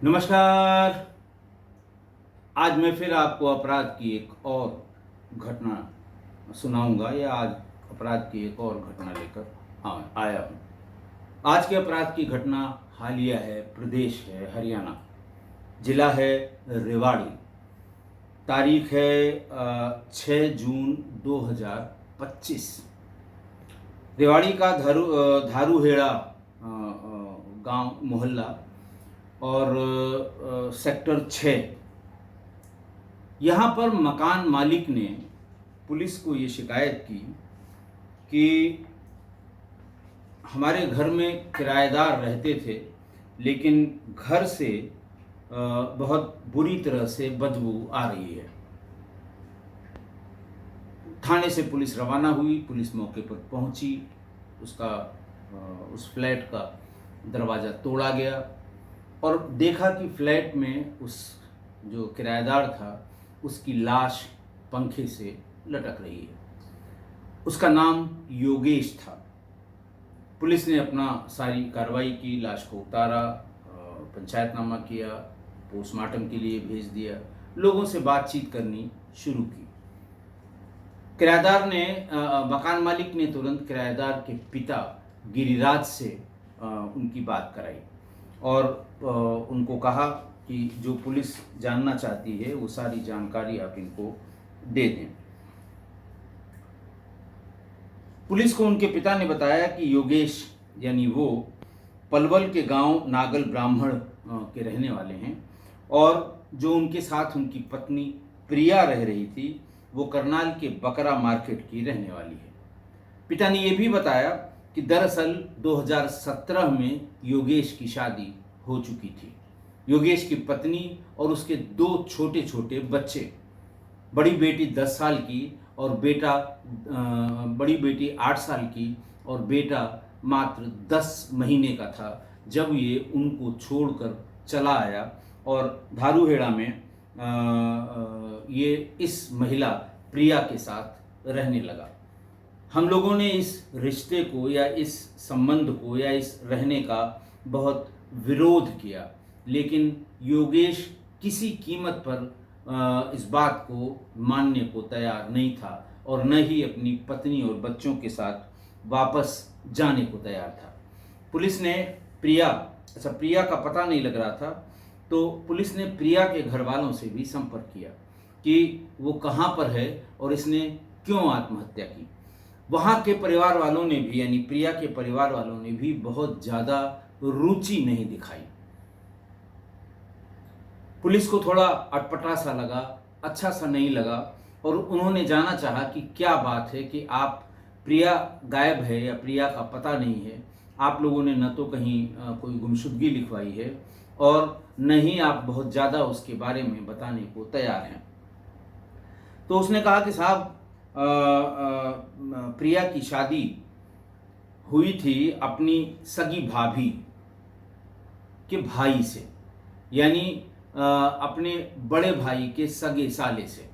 नमस्कार। आज मैं फिर आपको अपराध की एक और घटना सुनाऊंगा या आज अपराध की एक और घटना लेकर आया हूँ। आज के अपराध की घटना हालिया है, प्रदेश है हरियाणा, जिला है रेवाड़ी, तारीख है 6 जून 2025। रेवाड़ी का धारूहेड़ा गांव मोहल्ला और सेक्टर 6। यहाँ पर मकान मालिक ने पुलिस को ये शिकायत की कि हमारे घर में किराएदार रहते थे, लेकिन घर से बहुत बुरी तरह से बदबू आ रही है। थाने से पुलिस रवाना हुई, पुलिस मौके पर पहुंची, उस फ्लैट का दरवाज़ा तोड़ा गया और देखा कि फ्लैट में उस जो किराएदार था उसकी लाश पंखे से लटक रही है। उसका नाम योगेश था। पुलिस ने अपना सारी कार्रवाई की, लाश को उतारा, पंचायतनामा किया, पोस्टमार्टम के लिए भेज दिया, लोगों से बातचीत करनी शुरू की। किराएदार ने मकान मालिक ने तुरंत किराएदार के पिता गिरिराज से उनकी बात कराई और उनको कहा कि जो पुलिस जानना चाहती है वो सारी जानकारी आप इनको दे दें। पुलिस को उनके पिता ने बताया कि योगेश यानी वो पलवल के गांव नागल ब्राह्मण के रहने वाले हैं और जो उनके साथ उनकी पत्नी प्रिया रह रही थी वो करनाल के बकरा मार्केट की रहने वाली है। पिता ने ये भी बताया कि दरअसल 2017 में योगेश की शादी हो चुकी थी। योगेश की पत्नी और उसके 2 छोटे छोटे बच्चे, बड़ी बेटी 10 साल की और बड़ी बेटी 8 साल की और बेटा मात्र 10 महीने का था जब ये उनको छोड़कर चला आया और धारूहेड़ा में ये इस महिला प्रिया के साथ रहने लगा। हम लोगों ने इस रिश्ते को या इस संबंध को या इस रहने का बहुत विरोध किया, लेकिन योगेश किसी कीमत पर इस बात को मानने को तैयार नहीं था और न ही अपनी पत्नी और बच्चों के साथ वापस जाने को तैयार था। पुलिस ने प्रिया का पता नहीं लग रहा था, तो पुलिस ने प्रिया के घर वालों से भी संपर्क किया कि वो कहाँ पर है और इसने क्यों आत्महत्या की। वहाँ के परिवार वालों ने भी, यानी प्रिया के परिवार वालों ने भी बहुत ज़्यादा रुचि नहीं दिखाई। पुलिस को थोड़ा अटपटा सा लगा, अच्छा सा नहीं लगा और उन्होंने जानना चाहा कि क्या बात है कि आप, प्रिया गायब है या प्रिया का पता नहीं है, आप लोगों ने न तो कहीं कोई गुमशुदगी लिखवाई है और न ही आप बहुत ज़्यादा उसके बारे में बताने को तैयार हैं। तो उसने कहा कि साहब, प्रिया की शादी हुई थी अपनी सगी भाभी के भाई से, यानी अपने बड़े भाई के सगे साले से।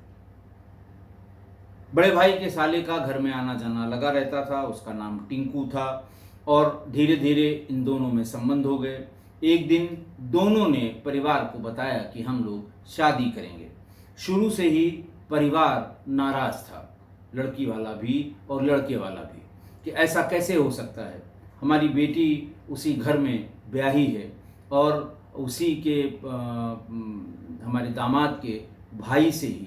बड़े भाई के साले का घर में आना जाना लगा रहता था, उसका नाम टिंकू था और धीरे धीरे इन दोनों में संबंध हो गए। एक दिन दोनों ने परिवार को बताया कि हम लोग शादी करेंगे। शुरू से ही परिवार नाराज था, लड़की वाला भी और लड़के वाला भी, कि ऐसा कैसे हो सकता है, हमारी बेटी उसी घर में ब्याही है और उसी के हमारे दामाद के भाई से ही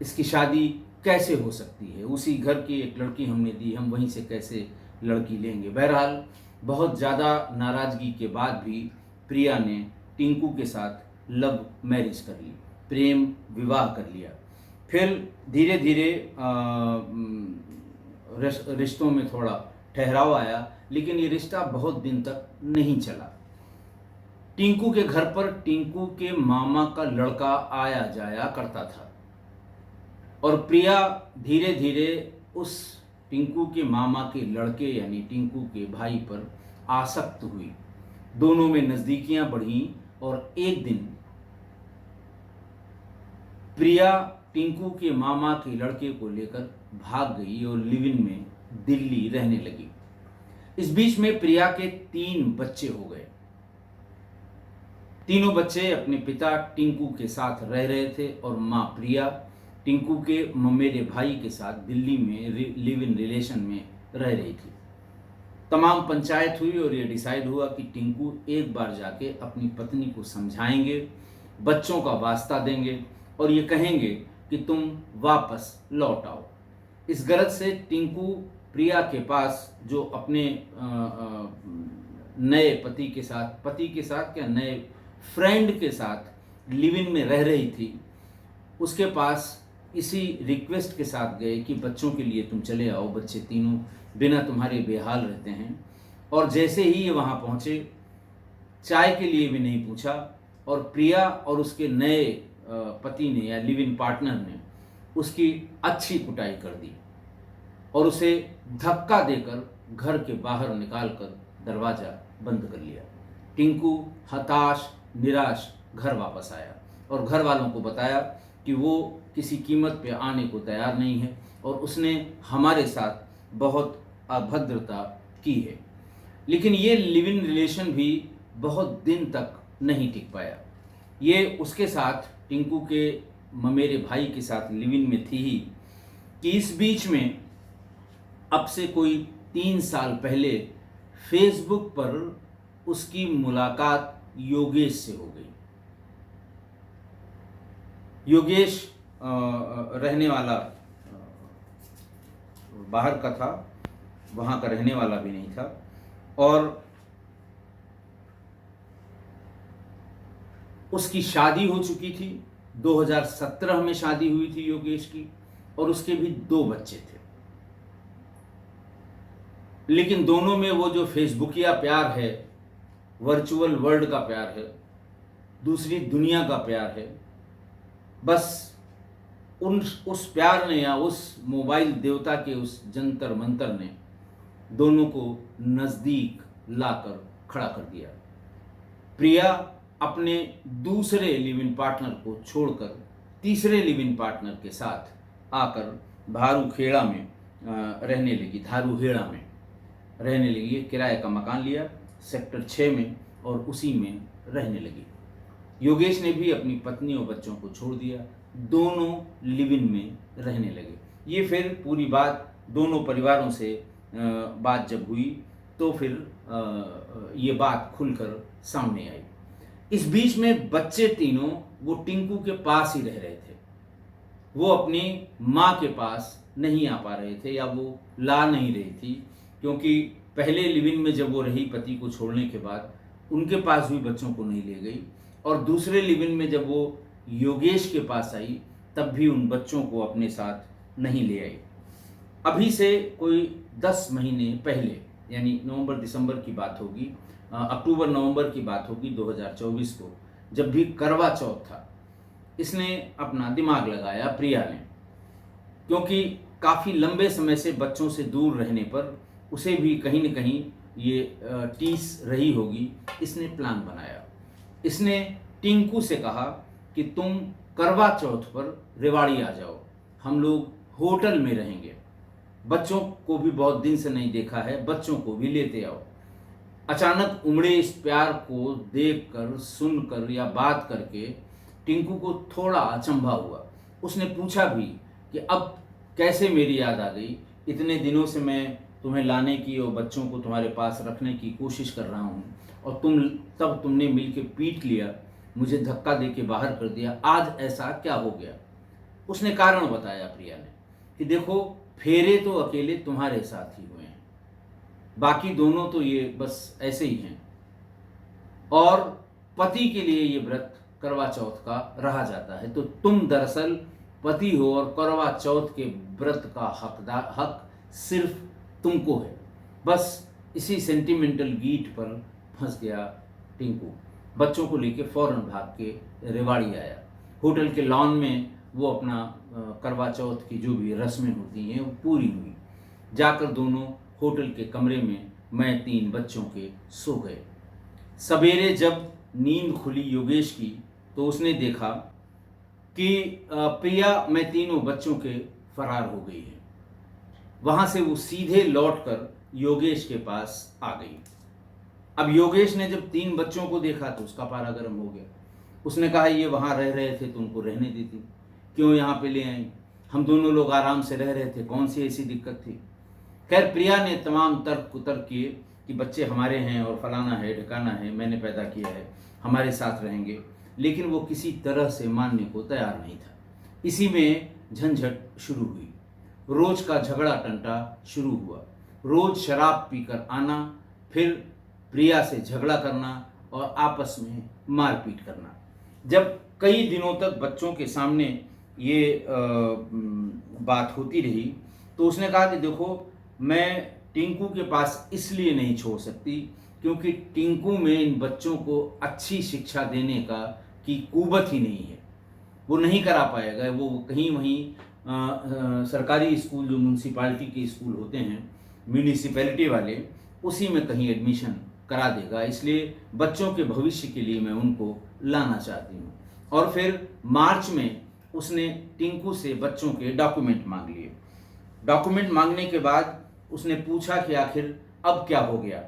इसकी शादी कैसे हो सकती है, उसी घर की एक लड़की हमने दी, हम वहीं से कैसे लड़की लेंगे। बहरहाल बहुत ज़्यादा नाराज़गी के बाद भी प्रिया ने टिंकू के साथ लव मैरिज कर ली, प्रेम विवाह कर लिया। फिर धीरे धीरे रिश्तों में थोड़ा ठहराव आया, लेकिन ये रिश्ता बहुत दिन तक नहीं चला। टिंकू के घर पर टिंकू के मामा का लड़का आया जाया करता था और प्रिया धीरे धीरे उस टिंकू के मामा के लड़के यानी टिंकू के भाई पर आसक्त हुई। दोनों में नज़दीकियां बढ़ीं और एक दिन प्रिया टिंकू के मामा के लड़के को लेकर भाग गई और लिव इन में दिल्ली रहने लगी। इस बीच में प्रिया के 3 बच्चे हो गए। तीनों बच्चे अपने पिता टिंकू के साथ रह रहे थे और माँ प्रिया टिंकू के ममेरे भाई के साथ दिल्ली में लिव इन रिलेशन में रह रही थी। तमाम पंचायत हुई और ये डिसाइड हुआ कि टिंकू एक बार जाके अपनी पत्नी को समझाएंगे, बच्चों का वास्ता देंगे और ये कहेंगे कि तुम वापस लौट आओ। इस गरज से टिंकू प्रिया के पास, जो अपने नए पति के साथ क्या, नए फ्रेंड के साथ लिव इन में रह रही थी, उसके पास इसी रिक्वेस्ट के साथ गए कि बच्चों के लिए तुम चले आओ, बच्चे तीनों बिना तुम्हारे बेहाल रहते हैं। और जैसे ही ये वहाँ पहुँचे, चाय के लिए भी नहीं पूछा और प्रिया और उसके नए पति ने या लिव इन पार्टनर ने उसकी अच्छी कुटाई कर दी और उसे धक्का देकर घर के बाहर निकालकर दरवाज़ा बंद कर लिया। टिंकू हताश निराश घर वापस आया और घर वालों को बताया कि वो किसी कीमत पे आने को तैयार नहीं है और उसने हमारे साथ बहुत अभद्रता की है। लेकिन ये लिव इन रिलेशन भी बहुत दिन तक नहीं टिक पाया। ये उसके साथ, टिंकू के ममेरे भाई के साथ लिव इन में थी ही कि इस बीच में अब से कोई 3 साल पहले फेसबुक पर उसकी मुलाकात योगेश से हो गई। योगेश रहने वाला बाहर का था, वहाँ का रहने वाला भी नहीं था और उसकी शादी हो चुकी थी। 2017 में शादी हुई थी योगेश की और उसके भी 2 बच्चे थे। लेकिन दोनों में वो जो फेसबुकिया प्यार है, वर्चुअल वर्ल्ड का प्यार है, दूसरी दुनिया का प्यार है, बस उस प्यार ने या उस मोबाइल देवता के उस जंतर मंतर ने दोनों को नज़दीक लाकर खड़ा कर दिया। प्रिया अपने दूसरे लिव इन पार्टनर को छोड़कर तीसरे लिव इन पार्टनर के साथ आकर धारूहेड़ा में रहने लगी। किराए का मकान लिया सेक्टर 6 में और उसी में रहने लगी। योगेश ने भी अपनी पत्नी और बच्चों को छोड़ दिया, दोनों लिव इन में रहने लगे। ये फिर पूरी बात दोनों परिवारों से बात जब हुई तो फिर ये बात खुलकर सामने आई। इस बीच में बच्चे तीनों वो टिंकू के पास ही रह रहे थे। वो अपनी माँ के पास नहीं आ पा रहे थे या वो ला नहीं रही थी, क्योंकि पहले लिव इन में जब वो रही पति को छोड़ने के बाद उनके पास भी बच्चों को नहीं ले गई और दूसरे लिव इन में जब वो योगेश के पास आई तब भी उन बच्चों को अपने साथ नहीं ले आई। अभी से कोई 10 महीने पहले, यानी नवंबर दिसंबर की बात होगी, अक्टूबर नवंबर की बात होगी 2024 को, जब भी करवा चौथ था, इसने अपना दिमाग लगाया प्रिया ने, क्योंकि काफ़ी लंबे समय से बच्चों से दूर रहने पर उसे भी कहीं न कहीं ये टीस रही होगी। इसने प्लान बनाया। इसने टिंकू से कहा कि तुम करवा चौथ पर रेवाड़ी आ जाओ, हम लोग होटल में रहेंगे, बच्चों को भी बहुत दिन से नहीं देखा है, बच्चों को भी लेते आओ। अचानक उमड़े इस प्यार को देखकर, सुनकर या बात करके टिंकू को थोड़ा अचंभा हुआ। उसने पूछा भी कि अब कैसे मेरी याद आ गई, इतने दिनों से मैं तुम्हें लाने की और बच्चों को तुम्हारे पास रखने की कोशिश कर रहा हूँ और तुमने मिलके पीट लिया, मुझे धक्का दे के बाहर कर दिया, आज ऐसा क्या हो गया। उसने कारण बताया प्रिया ने कि देखो, फेरे तो अकेले तुम्हारे साथ ही हुए हैं, बाकी दोनों तो ये बस ऐसे ही हैं, और पति के लिए ये व्रत करवा चौथ का रहा जाता है, तो तुम दरअसल पति हो और करवा चौथ के व्रत का हक सिर्फ तुमको है। बस इसी सेंटिमेंटल गीत पर फंस गया टिंकू। बच्चों को लेके फौरन भाग के रेवाड़ी आया। होटल के लॉन में वो अपना करवा चौथ की जो भी रस्में होती हैं वो पूरी हुई। जाकर दोनों होटल के कमरे में मैं 3 बच्चों के सो गए। सवेरे जब नींद खुली योगेश की तो उसने देखा कि प्रिया मैं तीनों बच्चों के फरार हो गई है। वहाँ से वो सीधे लौटकर योगेश के पास आ गई। अब योगेश ने जब 3 बच्चों को देखा तो उसका पारा गर्म हो गया। उसने कहा ये वहाँ रह रहे थे तो उनको रहने देती, क्यों यहाँ पे ले आई? हम दोनों लोग आराम से रह रहे थे, कौन सी ऐसी दिक्कत थी? खैर प्रिया ने तमाम तर्क कुतर्क किए कि बच्चे हमारे हैं और फलाना है ढकाना है, मैंने पैदा किया है, हमारे साथ रहेंगे, लेकिन वो किसी तरह से मानने को तैयार नहीं था। इसी में झंझट शुरू हुई। रोज का झगड़ा टंटा शुरू हुआ। रोज शराब पीकर आना, फिर प्रिया से झगड़ा करना और आपस में मारपीट करना। जब कई दिनों तक बच्चों के सामने ये बात होती रही तो उसने कहा कि देखो, मैं टिंकू के पास इसलिए नहीं छोड़ सकती क्योंकि टिंकू में इन बच्चों को अच्छी शिक्षा देने की कुवत ही नहीं है। वो नहीं करा पाएगा। वो कहीं वहीं सरकारी स्कूल, जो म्यूनसिपालिटी के स्कूल होते हैं, म्यूनिसिपैलिटी वाले, उसी में कहीं एडमिशन करा देगा। इसलिए बच्चों के भविष्य के लिए मैं उनको लाना चाहती हूँ। और फिर मार्च में उसने टिंकू से बच्चों के डॉक्यूमेंट मांग लिए। डॉक्यूमेंट मांगने के बाद उसने पूछा कि आखिर अब क्या हो गया?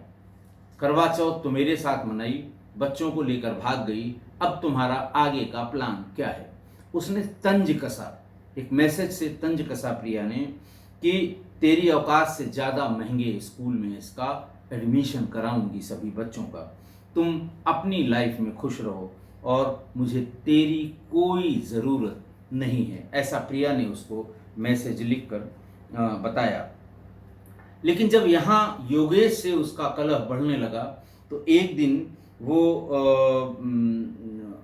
करवा चौथ तो मेरे साथ मनाई, बच्चों को लेकर भाग गई, अब तुम्हारा आगे का प्लान क्या है? उसने तंज कसा, एक मैसेज से तंज कसा प्रिया ने कि तेरी औकात से ज़्यादा महंगे स्कूल में इसका एडमिशन कराऊंगी सभी बच्चों का। तुम अपनी लाइफ में खुश रहो और मुझे तेरी कोई ज़रूरत नहीं है, ऐसा प्रिया ने उसको मैसेज लिखकर बताया। लेकिन जब यहाँ योगेश से उसका कलह बढ़ने लगा तो एक दिन वो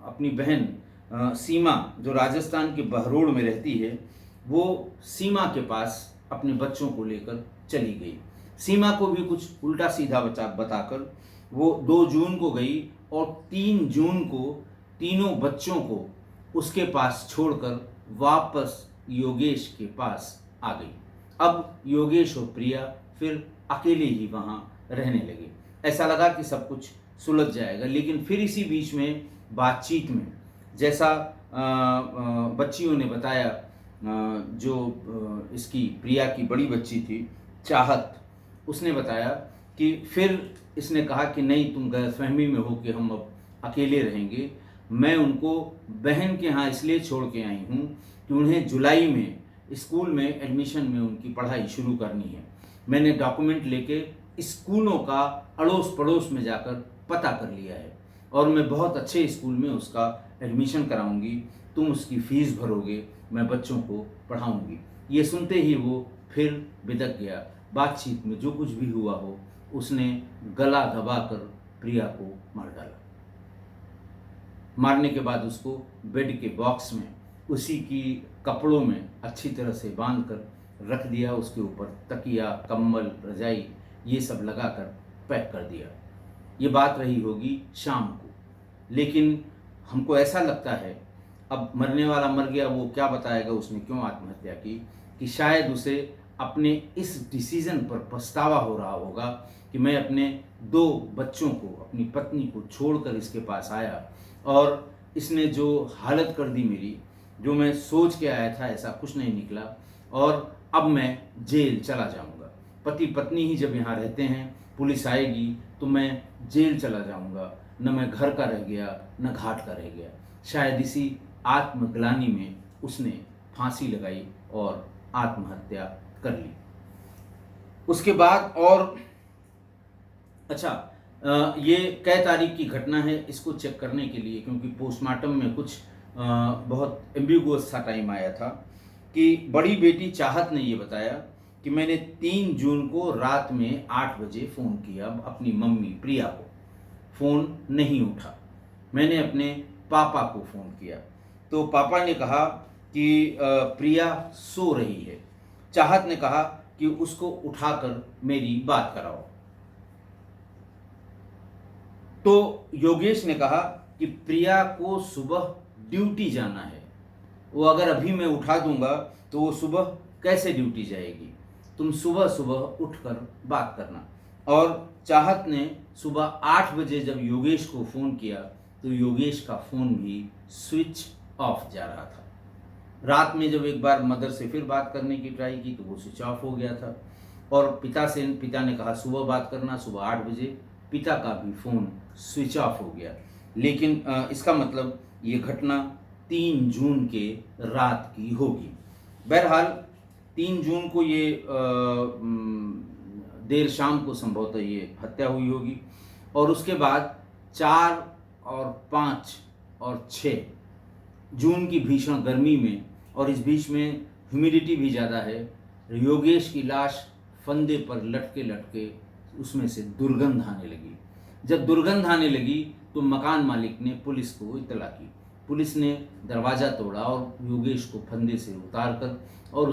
अपनी बहन सीमा, जो राजस्थान के बहरोड़ में रहती है, वो सीमा के पास अपने बच्चों को लेकर चली गई। सीमा को भी कुछ उल्टा सीधा बताकर वो 2 जून को गई और 3 जून को तीनों बच्चों को उसके पास छोड़कर वापस योगेश के पास आ गई। अब योगेश और प्रिया फिर अकेले ही वहाँ रहने लगे। ऐसा लगा कि सब कुछ सुलझ जाएगा, लेकिन फिर इसी बीच में बातचीत में, जैसा बच्चियों ने बताया, जो इसकी प्रिया की बड़ी बच्ची थी चाहत, उसने बताया कि फिर इसने कहा कि नहीं, तुम गलतफहमी में हो कि हम अब अकेले रहेंगे। मैं उनको बहन के यहाँ इसलिए छोड़ के आई हूँ कि उन्हें जुलाई में स्कूल में एडमिशन में उनकी पढ़ाई शुरू करनी है। मैंने डॉक्यूमेंट लेके स्कूलों का अड़ोस पड़ोस में जाकर पता कर लिया है और मैं बहुत अच्छे स्कूल में उसका एडमिशन कराऊंगी। तुम उसकी फ़ीस भरोगे, मैं बच्चों को पढ़ाऊंगी। ये सुनते ही वो फिर बिदक गया। बातचीत में जो कुछ भी हुआ हो, उसने गला दबाकर प्रिया को मार डाला। मारने के बाद उसको बेड के बॉक्स में उसी की कपड़ों में अच्छी तरह से बांध कर रख दिया। उसके ऊपर तकिया, कंबल, रजाई ये सब लगाकर पैक कर दिया। ये बात रही होगी शाम को, लेकिन हमको ऐसा लगता है, अब मरने वाला मर गया, वो क्या बताएगा उसने क्यों आत्महत्या की, कि शायद उसे अपने इस डिसीज़न पर पछतावा हो रहा होगा कि मैं अपने 2 बच्चों को, अपनी पत्नी को छोड़कर इसके पास आया और इसने जो हालत कर दी मेरी, जो मैं सोच के आया था ऐसा कुछ नहीं निकला, और अब मैं जेल चला जाऊंगा। पति पत्नी ही जब यहाँ रहते हैं, पुलिस आएगी तो मैं जेल चला जाऊंगा, न मैं घर का रह गया न घाट का रह गया। शायद इसी आत्मग्लानि में उसने फांसी लगाई और आत्महत्या कर ली। उसके बाद और अच्छा, ये कै तारीख की घटना है इसको चेक करने के लिए, क्योंकि पोस्टमार्टम में कुछ बहुत एम्बिगुअस सा टाइम आया था, कि बड़ी बेटी चाहत ने ये बताया कि मैंने 3 जून को रात में 8 बजे फ़ोन किया अपनी मम्मी प्रिया को, फ़ोन नहीं उठा। मैंने अपने पापा को फ़ोन किया तो पापा ने कहा कि प्रिया सो रही है। चाहत ने कहा कि उसको उठाकर मेरी बात कराओ। तो योगेश ने कहा कि प्रिया को सुबह ड्यूटी जाना है, वो अगर अभी मैं उठा दूंगा तो वो सुबह कैसे ड्यूटी जाएगी, तुम सुबह सुबह उठकर बात करना। और चाहत ने सुबह 8 बजे जब योगेश को फ़ोन किया तो योगेश का फ़ोन भी स्विच ऑफ जा रहा था। रात में जब एक बार मदर से फिर बात करने की ट्राई की तो वो स्विच ऑफ हो गया था। और पिता ने कहा सुबह बात करना, सुबह 8 बजे। पिता का भी फ़ोन स्विच ऑफ हो गया। लेकिन इसका मतलब ये घटना 3 जून के रात की होगी। बहरहाल 3 जून को ये देर शाम को संभवतः ये हत्या हुई होगी और उसके बाद 4 और 5 और 6 जून की भीषण गर्मी में और इस बीच में ह्यूमिडिटी भी ज़्यादा है, योगेश की लाश फंदे पर लटके लटके उसमें से दुर्गंध आने लगी। जब दुर्गंध आने लगी तो मकान मालिक ने पुलिस को इत्तला की। पुलिस ने दरवाज़ा तोड़ा और योगेश को फंदे से उतार कर और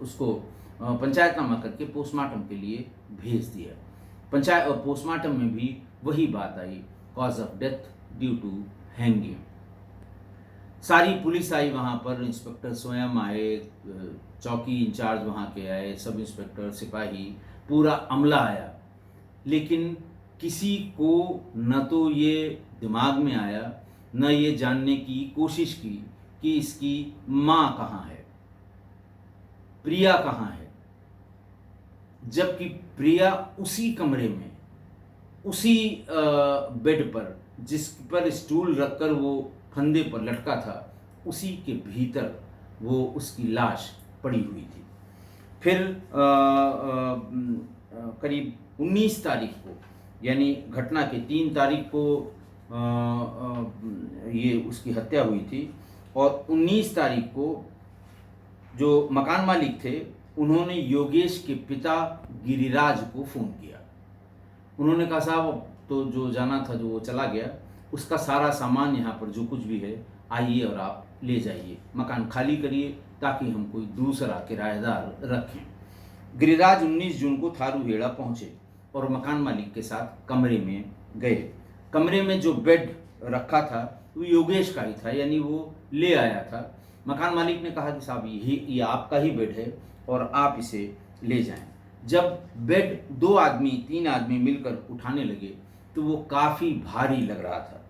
उसको पंचायतनामा करके पोस्टमार्टम के लिए भेज दिया। पोस्टमार्टम में भी वही बात आई, cause of death due to hanging. सारी पुलिस आई वहाँ पर, इंस्पेक्टर स्वयं आए, चौकी इंचार्ज वहाँ के आए, सब इंस्पेक्टर, सिपाही, पूरा अमला आया, लेकिन किसी को न तो ये दिमाग में आया, न ये जानने की कोशिश की कि इसकी माँ कहाँ है, प्रिया कहाँ है, जबकि प्रिया उसी कमरे में, उसी बेड पर जिस पर स्टूल रखकर वो फंदे पर लटका था, उसी के भीतर वो उसकी लाश पड़ी हुई थी। फिर करीब 19 तारीख को, यानी घटना के 3 तारीख को ये उसकी हत्या हुई थी और 19 तारीख को जो मकान मालिक थे उन्होंने योगेश के पिता गिरिराज को फ़ोन किया। उन्होंने कहा, साहब तो जो जाना था जो वो चला गया, उसका सारा सामान यहाँ पर जो कुछ भी है आइए और आप ले जाइए, मकान खाली करिए ताकि हम कोई दूसरा किराएदार रखें। गिरिराज 19 जून को थारूहेड़ा पहुँचे और मकान मालिक के साथ कमरे में गए। कमरे में जो बेड रखा था वो योगेश का ही था, यानी वो ले आया था। मकान मालिक ने कहा कि साहब ये आपका ही बेड है और आप इसे ले जाएं। जब बेड 2 आदमी 3 आदमी मिलकर उठाने लगे तो वो काफ़ी भारी लग रहा था।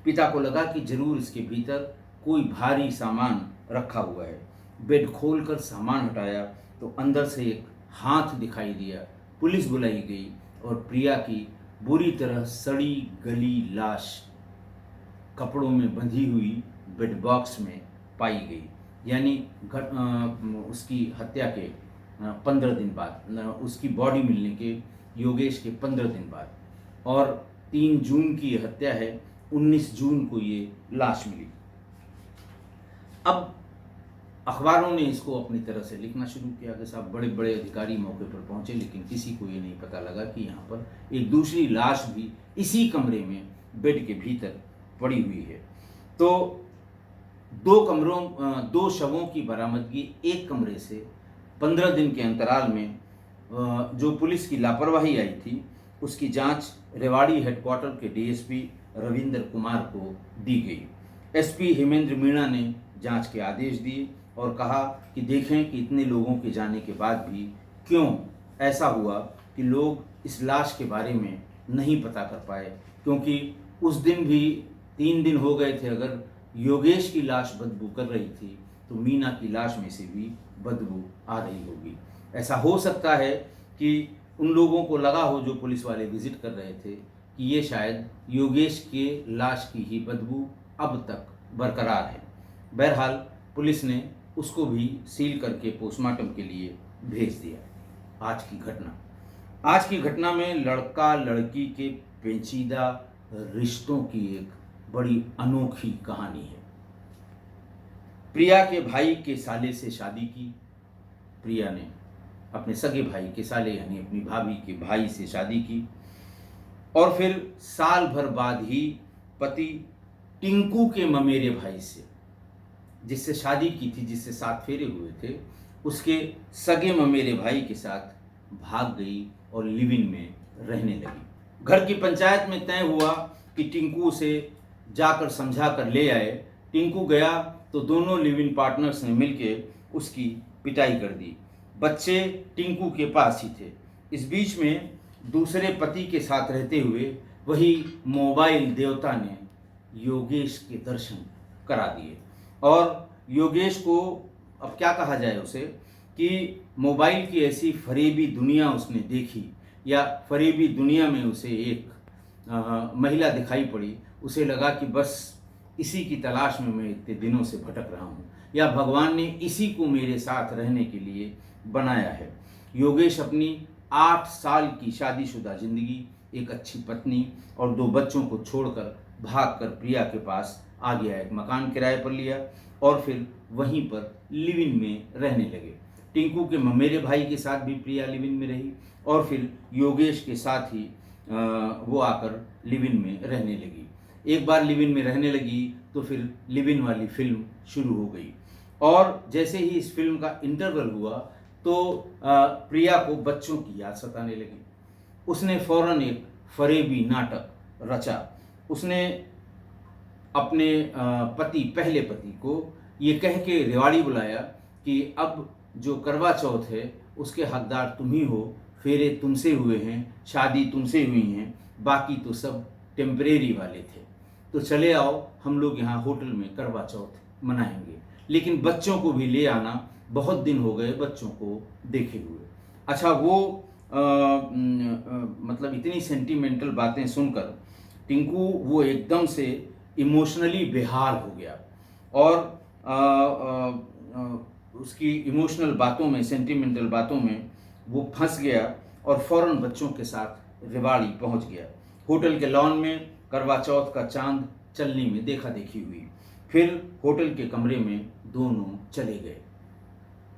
पिता को लगा कि जरूर इसके भीतर कोई भारी सामान रखा हुआ है। बेड खोलकर सामान हटाया तो अंदर से एक हाथ दिखाई दिया। पुलिस बुलाई गई और प्रिया की बुरी तरह सड़ी गली लाश कपड़ों में बंधी हुई बेड बॉक्स में पाई गई, यानी उसकी हत्या के 15 दिन बाद, उसकी बॉडी मिलने के योगेश के 15 दिन बाद। और 3 जून की ये हत्या है, 19 जून को ये लाश मिली। अब अखबारों ने इसको अपनी तरह से लिखना शुरू किया कि साहब बड़े बड़े अधिकारी मौके पर पहुंचे, लेकिन किसी को ये नहीं पता लगा कि यहाँ पर एक दूसरी लाश भी इसी कमरे में बेड के भीतर पड़ी हुई है। तो 2 शवों की बरामदगी एक कमरे से 15 दिन के अंतराल में जो पुलिस की लापरवाही आई थी उसकी जांच रेवाड़ी हेडक्वार्टर के डीएसपी रविंद्र कुमार को दी गई। एसपी हेमेंद्र मीणा ने जांच के आदेश दिए और कहा कि देखें कि इतने लोगों के जाने के बाद भी क्यों ऐसा हुआ कि लोग इस लाश के बारे में नहीं पता कर पाए, क्योंकि उस दिन भी 3 दिन हो गए थे। अगर योगेश की लाश बदबू कर रही थी तो मीना की लाश में से भी बदबू आ रही होगी। ऐसा हो सकता है कि उन लोगों को लगा हो, जो पुलिस वाले विजिट कर रहे थे, कि ये शायद योगेश के लाश की ही बदबू अब तक बरकरार है। बहरहाल पुलिस ने उसको भी सील करके पोस्टमार्टम के लिए भेज दिया। आज की घटना में लड़का लड़की के पेचीदा रिश्तों की एक बड़ी अनोखी कहानी है। प्रिया के भाई के साले से शादी की। प्रिया ने अपने सगे भाई के साले यानी अपनी भाभी के भाई से शादी की और फिर साल भर बाद ही पति टिंकू के ममेरे भाई से, जिससे शादी की थी, जिससे 7 फेरे हुए थे, उसके सगे ममेरे भाई के साथ भाग गई और लिव इन में रहने लगी। घर की पंचायत में तय हुआ कि टिंकू से जाकर समझा कर ले आए। टिंकू गया तो दोनों लिव इन पार्टनर्स ने मिलकर उसकी पिटाई कर दी। बच्चे टिंकू के पास ही थे। इस बीच में दूसरे पति के साथ रहते हुए वही मोबाइल देवता ने योगेश के दर्शन करा दिए और योगेश को, अब क्या कहा जाए उसे, कि मोबाइल की ऐसी फरेबी दुनिया उसने देखी या फरेबी दुनिया में उसे एक महिला दिखाई पड़ी, उसे लगा कि बस इसी की तलाश में मैं इतने दिनों से भटक रहा हूँ, या भगवान ने इसी को मेरे साथ रहने के लिए बनाया है। योगेश अपनी 8 साल की शादीशुदा जिंदगी, एक अच्छी पत्नी और 2 बच्चों को छोड़कर भागकर प्रिया के पास आ गया। एक मकान किराए पर लिया और फिर वहीं पर लिव इन में रहने लगे। टिंकू के ममेरे भाई के साथ भी प्रिया लिव इन में रही और फिर योगेश के साथ ही वो आकर लिव इन में रहने लगी। एक बार लिव इन में रहने लगी तो फिर लिव इन वाली फिल्म शुरू हो गई और जैसे ही इस फिल्म का इंटरवल हुआ तो प्रिया को बच्चों की याद सताने लगी। उसने फौरन एक फरेबी नाटक रचा। उसने अपने पहले पति को ये कह के रेवाड़ी बुलाया कि अब जो करवा चौथ है उसके हकदार तुम ही हो, फेरे तुमसे हुए हैं, शादी तुमसे हुई हैं, बाकी तो सब टेम्परेरी वाले थे, तो चले आओ हम लोग यहाँ होटल में करवा चौथ मनाएंगे, लेकिन बच्चों को भी ले आना, बहुत दिन हो गए बच्चों को देखे हुए। अच्छा, वो मतलब इतनी सेंटिमेंटल बातें सुनकर टिंकू वो एकदम से इमोशनली बेहाल हो गया और उसकी इमोशनल बातों में, सेंटिमेंटल बातों में वो फंस गया और फौरन बच्चों के साथ रेवाड़ी पहुंच गया। होटल के लॉन में करवा चौथ का चांद चलने में देखा देखी हुई। फिर होटल के कमरे में दोनों चले गए।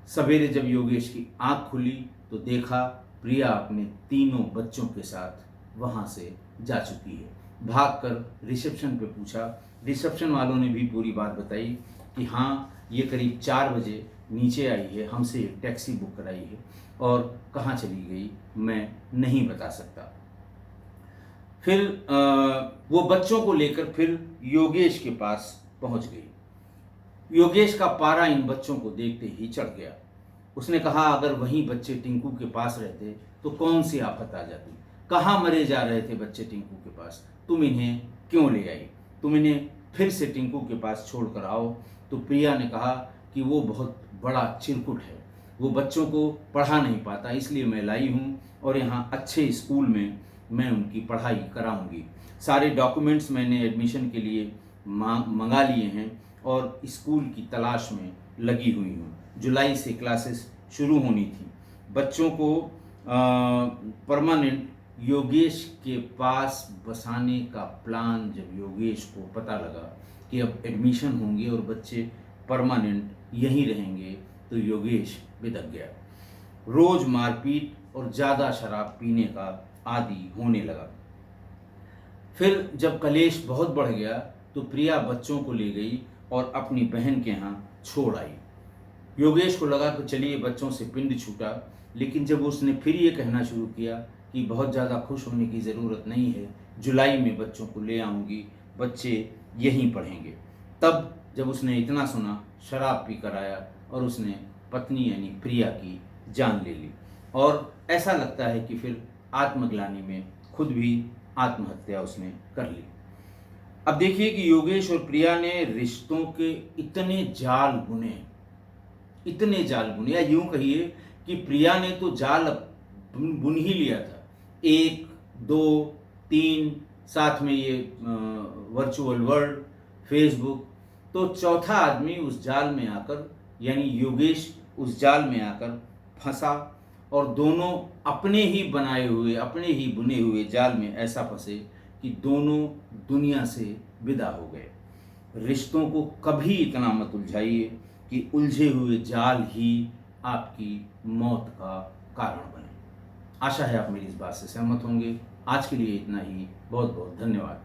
सवेरे जब योगेश की आंख खुली तो देखा प्रिया अपने तीनों बच्चों के साथ वहां से जा चुकी है। भागकर रिसेप्शन पे पूछा, रिसेप्शन वालों ने भी पूरी बात बताई कि हाँ, ये करीब 4 बजे नीचे आई है, हमसे एक टैक्सी बुक कराई है और कहाँ चली गई मैं नहीं बता सकता। फिर वो बच्चों को लेकर फिर योगेश के पास पहुंच गई। योगेश का पारा इन बच्चों को देखते ही चढ़ गया। उसने कहा, अगर वहीं बच्चे टिंकू के पास रहते तो कौन सी आफत आ जाती। कहाँ मरे जा रहे थे बच्चे टिंकू के पास, तुम इन्हें क्यों ले आई, तुम इन्हें फिर से टिंकू के पास छोड़ कर आओ। तो प्रिया ने कहा कि वो बहुत बड़ा चिरकुट है, वो बच्चों को पढ़ा नहीं पाता, इसलिए मैं लाई हूँ और यहाँ अच्छे स्कूल में मैं उनकी पढ़ाई कराऊंगी। सारे डॉक्यूमेंट्स मैंने एडमिशन के लिए मंगा लिए हैं और स्कूल की तलाश में लगी हुई हूँ। जुलाई से क्लासेस शुरू होनी थी। बच्चों को परमानेंट योगेश के पास बसाने का प्लान जब योगेश को पता लगा कि अब एडमिशन होंगे और बच्चे परमानेंट यहीं रहेंगे तो योगेश बिदक गया। रोज मारपीट और ज़्यादा शराब पीने का आदी होने लगा। फिर जब कलेश बहुत बढ़ गया तो प्रिया बच्चों को ले गई और अपनी बहन के यहाँ छोड़ आई। योगेश को लगा कि चलिए बच्चों से पिंड छूटा, लेकिन जब उसने फिर ये कहना शुरू किया कि बहुत ज़्यादा खुश होने की ज़रूरत नहीं है, जुलाई में बच्चों को ले आऊँगी, बच्चे यहीं पढ़ेंगे, तब जब उसने इतना सुना शराब पी कर आया और उसने पत्नी यानी प्रिया की जान ले ली। और ऐसा लगता है कि फिर आत्मग्लानि में खुद भी आत्महत्या उसने कर ली। अब देखिए कि योगेश और प्रिया ने रिश्तों के इतने जाल बुने, या यूं कहिए कि प्रिया ने तो जाल बुन ही लिया था। 1, 2, 3, साथ में ये वर्चुअल वर्ल्ड, फेसबुक, तो चौथा आदमी उस जाल में आकर यानी योगेश उस जाल में आकर फंसा और दोनों अपने ही बनाए हुए, अपने ही बुने हुए जाल में ऐसा फंसे कि दोनों दुनिया से विदा हो गए। रिश्तों को कभी इतना मत उलझाइए कि उलझे हुए जाल ही आपकी मौत का कारण बने। आशा है आप मेरी इस बात से सहमत होंगे। आज के लिए इतना ही। बहुत बहुत धन्यवाद।